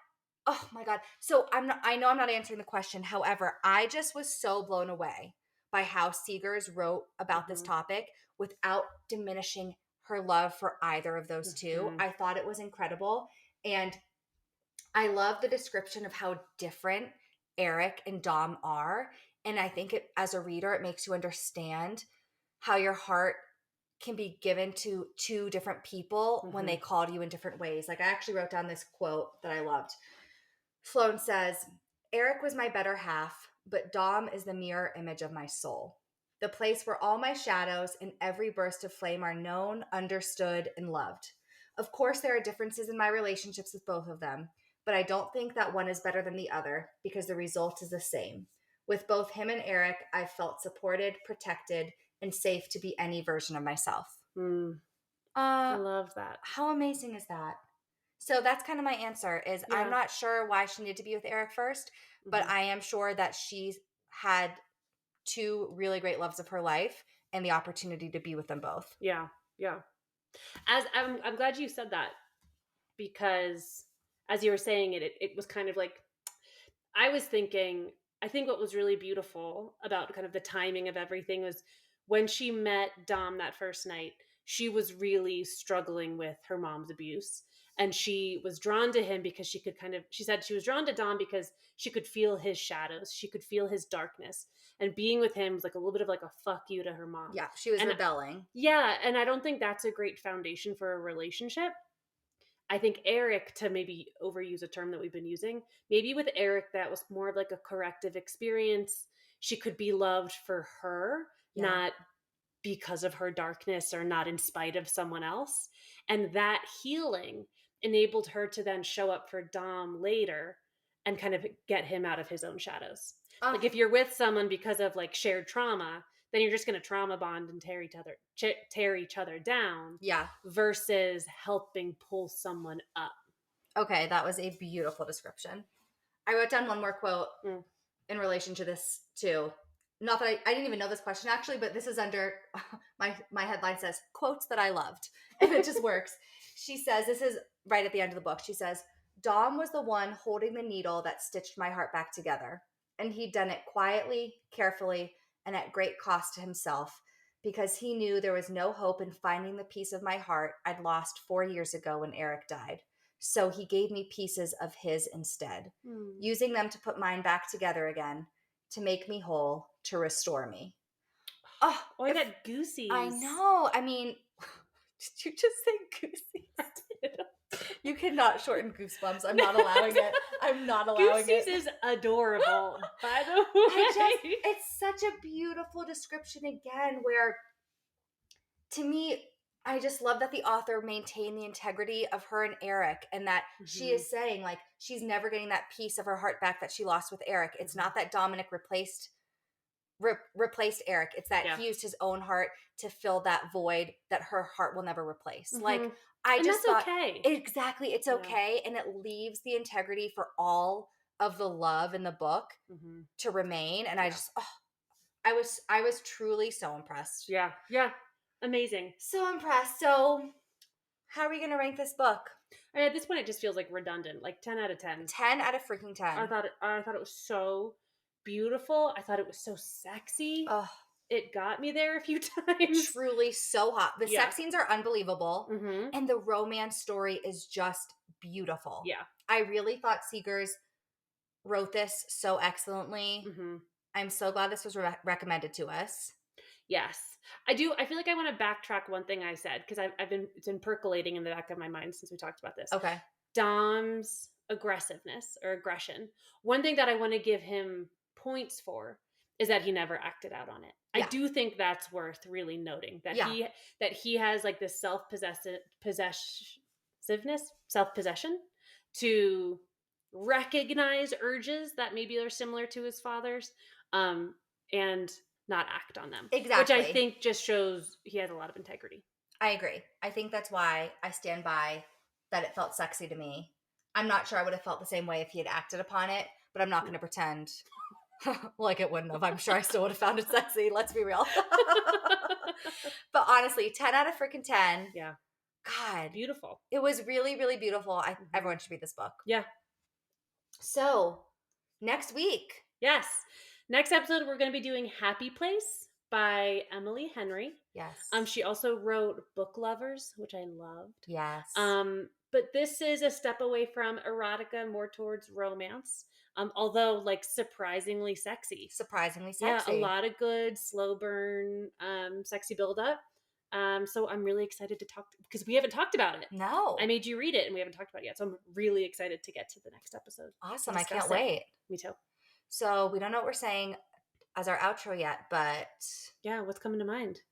oh my God. So I know I'm not answering the question. However, I just was so blown away by how Seegars wrote about this Mhm. topic without diminishing her love for either of those two. Mhm. I thought it was incredible. And I love the description of how different Eric and Dom are. And I think as a reader, it makes you understand how your heart can be given to two different people when they Mhm. called you in different ways. Like I actually wrote down this quote that I loved. Sloane says, Eric was my better half, but Dom is the mirror image of my soul. The place where all my shadows and every burst of flame are known, understood, and loved. Of course, there are differences in my relationships with both of them, but I don't think that one is better than the other because the result is the same. With both him and Eric, I've felt supported, protected, and safe to be any version of myself. Mm. I Uh, love that. how amazing is that? So that's kind of my answer is I'm Yeah. not sure why she needed to be with Eric first, but Mhm. I am sure that she had two really great loves of her life and the opportunity to be with them both. Yeah. Yeah. As I'm glad you said that because as you were saying it was kind of like I was thinking, I think what was really beautiful about kind of the timing of everything was when she met Dom that first night, she was really struggling with her mom's abuse. And she was drawn to him because she could she said she was drawn to Dom because she could feel his shadows. She could feel his darkness. And being with him was like a little bit of like a fuck you to her mom. Yeah, she was And rebelling. yeah, and I don't think that's a great foundation for a relationship. I think Eric, to maybe overuse a term that we've been using, maybe with Eric, that was more of like a corrective experience. She could be loved for her, Yeah. not because of her darkness or not in spite of someone else. And that healing enabled her to then show up for Dom later and kind of get him out of his own shadows. Like Oh, if you're with someone because of like shared trauma, then you're just going to trauma bond and tear each other down yeah. versus helping pull someone up. Okay, that was a beautiful description. I wrote down one more quote Mm. in relation to this too. Not that I didn't even know this question actually, but this is under my headline says quotes that I loved, and it just works. She says, this is right at the end of the book. She says, Dom was the one holding the needle that stitched my heart back together, and he'd done it quietly, carefully, and at great cost to himself because he knew there was no hope in finding the piece of my heart I'd lost 4 years ago when Eric died. So he gave me pieces of his instead, Mm. using them to put mine back together again, to make me whole, to restore me. Oh, Oh, I if got I goosies. know. I mean, did you just say goosies? You cannot shorten goosebumps. I'm not allowing it. I'm not allowing Goosies it. is adorable, by the way. It's such a beautiful description again, where to me, I just love that the author maintained the integrity of her and Eric, and that she Mhm, is saying, like, she's never getting that piece of her heart back that she lost with Eric. It's mhm. not that Dominic replaced Eric. It's that Yeah. he used his own heart to fill that void that her heart will never replace. Like, Mhm. I And just that's thought okay. exactly, it's Yeah. okay, and it leaves the integrity for all of the love in the book Mhm. to remain. And I Yeah. just, oh, I was truly so impressed. Yeah. Yeah. Amazing. So impressed. So, how are we going to rank this book? And at this point, it just feels like redundant. Like 10 out of 10. 10 out of freaking 10. I thought it was so beautiful. I thought it was so sexy. Oh, It got me there a few times. truly so hot. The Yeah. sex scenes are unbelievable, Mhm. and the romance story is just beautiful. Yeah. I really thought Seegars wrote this so excellently. Mhm. I'm so glad this was recommended to us. Yes. I do. I feel like I want to backtrack one thing I said because it's been percolating in the back of my mind since we talked about this. Okay. Dom's aggressiveness or aggression. One thing that I want to give him points for is that he never acted out on it. I Yeah. do think that's worth really noting that Yeah. he has like this self-possession to recognize urges that maybe are similar to his father's and not act on them, which I Exactly. think just shows he has a lot of integrity. I agree. I think that's why I stand by that it felt sexy to me. I'm not sure I would have felt the same way if he had acted upon it, but I'm not going to pretend Like it wouldn't have. I'm sure I still would have found it sexy. Let's be real. But honestly, 10 out of freaking 10. Yeah. God. Beautiful. It was really, really beautiful. Everyone should read this book. Yeah. So, next week. Yes. Next episode, we're going to be doing Happy Place by Emily Henry. Yes. She also wrote Book Lovers, which I loved. Yes. But this is a step away from erotica, more towards romance. Although like surprisingly sexy. Surprisingly sexy. Yeah, a lot of good slow burn, sexy buildup. So I'm really excited to talk because we haven't talked about it. No. I made you read it and we haven't talked about it yet. So I'm really excited to get to the next episode. Awesome. I can't wait. Me too. So we don't know what we're saying as our outro yet, but yeah, what's coming to mind?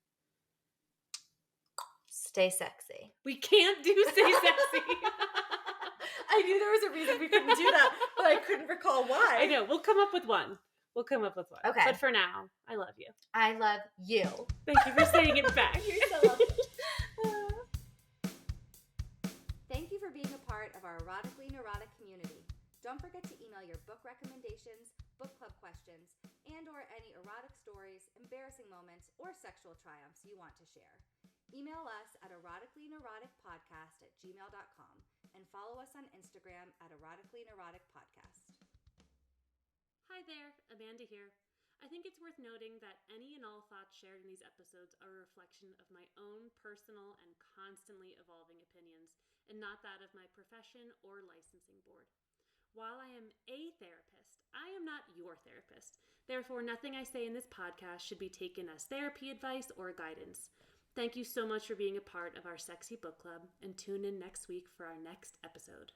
Stay sexy. We can't do stay sexy. I knew there was a reason we couldn't do that, but I couldn't recall why. I know. We'll come up with one. Okay. But for now, I love you. I love you. Thank you for saying it back. You're so welcome. Thank you for being a part of our Erotically Neurotic community. Don't forget to email your book recommendations, book club questions, and or any erotic stories, embarrassing moments, or sexual triumphs you want to share. Email us at eroticallyneuroticpodcast@gmail.com and follow us on Instagram at Erotically Neurotic Podcast. Hi there, Amanda here. I think it's worth noting that any and all thoughts shared in these episodes are a reflection of my own personal and constantly evolving opinions, and not that of my profession or licensing board. While I am a therapist, I am not your therapist. Therefore, nothing I say in this podcast should be taken as therapy advice or guidance. Thank you so much for being a part of our sexy book club, and tune in next week for our next episode.